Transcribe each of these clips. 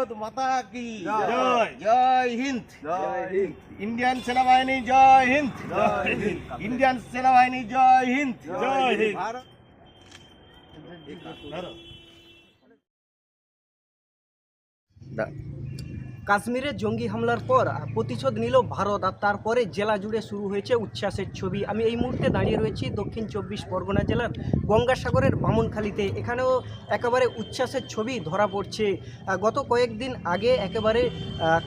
ভারত মাতা কি জয়। জয় হিন্দ। জয় হিন্দ। ইন্ডিয়ান সেনাবাহিনী জয় হিন্দ। জয় হিন্দ। ইন্ডিয়ান সেনাবাহিনী জয় হিন্দ। জয় হিন্দ। ভারত কাশ্মীরে জঙ্গি হামলার পর প্রতিশোধ নিল ভারত, আর তারপরে জেলা জুড়ে শুরু হয়েছে উচ্ছ্বাসের ছবি। আমি এই মুহূর্তে দাঁড়িয়ে রয়েছি দক্ষিণ 24 পরগনা জেলার গঙ্গাসাগরের বামনখালীতে। এখানেও একেবারে উচ্ছ্বাসের ছবি ধরা পড়ছে। গত কয়েকদিন আগে একেবারে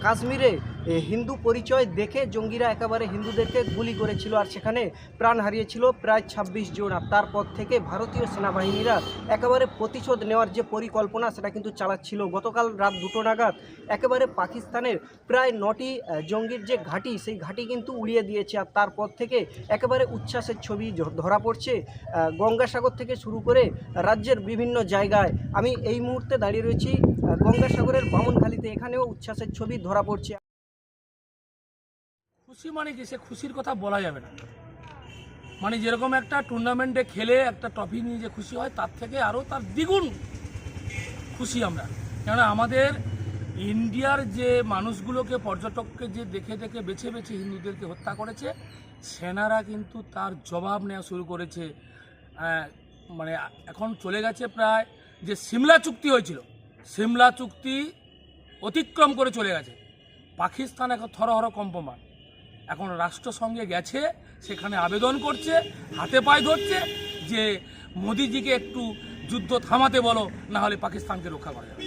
কাশ্মীরে হিন্দু পরিচয় দেখে জঙ্গিরা একেবারে হিন্দুদেরকে গুলি করেছিল, আর সেখানে প্রাণ হারিয়েছিল প্রায় 26 জন। আর তারপর থেকে ভারতীয় সেনাবাহিনীরা একেবারে প্রতিশোধ নেওয়ার যে পরিকল্পনা সেটা কিন্তু চালাচ্ছিল। গতকাল রাত 2টো নাগাদ একেবারে পাকিস্তানের প্রায় 9টি জঙ্গির যে ঘাঁটি, সেই ঘাঁটি কিন্তু উড়িয়ে দিয়েছে। আর তারপর থেকে একেবারে উচ্ছ্বাসের ছবি ধরা পড়ছে গঙ্গাসাগর থেকে শুরু করে রাজ্যের বিভিন্ন জায়গায়। আমি এই মুহূর্তে দাঁড়িয়ে রয়েছি গঙ্গাসাগরের বামনখালীতে, এখানেও উচ্ছ্বাসের ছবি ধরা পড়ছে। খুশি মানে কি, সে খুশির কথা বলা যাবে না। মানে যেরকম একটা টুর্নামেন্টে খেলে একটা ট্রফি নিয়ে যে খুশি হয়, তার থেকে আরও তার দ্বিগুণ খুশি আমরা। কেননা আমাদের ইন্ডিয়ার যে মানুষগুলোকে, পর্যটককে যে দেখে দেখে বেছে বেছে হিন্দুদেরকে হত্যা করেছে, সেনারা কিন্তু তার জবাব নেওয়া শুরু করেছে। মানে এখন চলে গেছে প্রায়, যে সিমলা চুক্তি হয়েছিল, সিমলা চুক্তি অতিক্রম করে চলে গেছে। পাকিস্তান এখন থরহর কম্পমান, এখন রাষ্ট্রসংঘে গেছে, সেখানে আবেদন করছে, হাতে পায়ে ধরছে যে মোদিজিকে একটু যুদ্ধ থামাতে বলো, না হলে পাকিস্তানকে রক্ষা করা যাবে।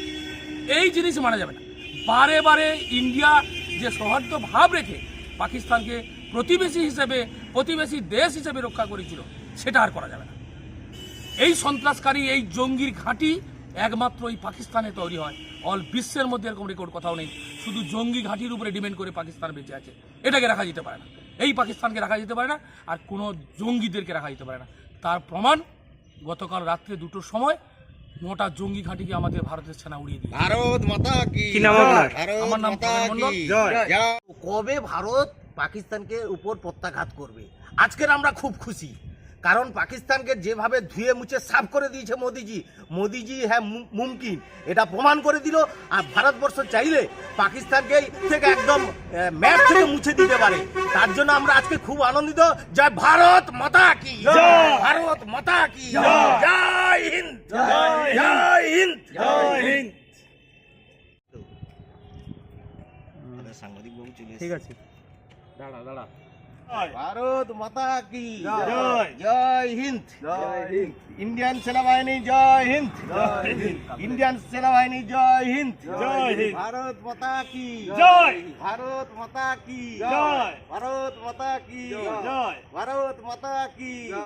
এই জিনিস মানা যাবে না। বারে বারে ইন্ডিয়া যে সৌহার্দ্য ভাব রেখে পাকিস্তানকে প্রতিবেশী হিসেবে, প্রতিবেশী দেশ হিসেবে রক্ষা করেছিল, সেটা আর করা যাবে না। এই সন্ত্রাসকারী, এই জঙ্গির ঘাঁটি একমাত্র এই পাকিস্তানে তৈরি হয়। অল বিশ্বের মধ্যে এরকম রেকর্ড কোথাও নেই। শুধু জঙ্গি ঘাঁটির উপরে ডিপেন্ড করে পাকিস্তান বেঁচে আছে। এটাকে রাখা যেতে পারে না, এই পাকিস্তানকে রাখা যেতে পারে না, আর কোনো জঙ্গিদেরকে রাখা যেতে পারে না। তার প্রমাণ গতকাল রাত্রে 2টোর সময় 9টা জঙ্গি ঘাঁটিকে আমাদের ভারতের সেনা উড়িয়ে দিয়েছে। ভারত মাতা কি কি নাম আপনার? ভারত আমার নাম মাতা প্রবীণ মণ্ডল। কি জয়। জয়। কবে ভারত পাকিস্তানকে উপর প্রত্যাঘাত করবে? আজকের আমরা খুব খুশি, কারণ পাকিস্তানকে যেভাবে ধুয়ে মুছে সাফ করে দিয়েছে মোদিজি হ্যাঁ মুমকিন, এটা প্রমাণ করে দিল। আর ভারতবর্ষ চাইলে পাকিস্তানকে থেকে একদম ম্যাপ থেকে মুছে দিতে পারে। তার জন্য আমরা আজকে খুব আনন্দিত। জয় ভারত মাতা কি জয়। ভারত মাতা কি জয়। জয় হিন্দ। জয় জয় হিন্দ। জয় হিন্দ। সাংবাদিক বাবু চলে ঠিক আছে। ভারত মাতা কি জয়। জয় হিন্দ। জয় হিন্দ। ইন্ডিয়ান সেনাবাহিনী জয় হিন্দ। জয় হিন্দ। ইন্ডিয়ান সেনাবাহিনী জয় হিন্দ। জয় হিন্দ। ভারত মাতা কি জয়। ভারত মাতা কি জয়। ভারত মাতা কি জয়। ভারত মাতা কি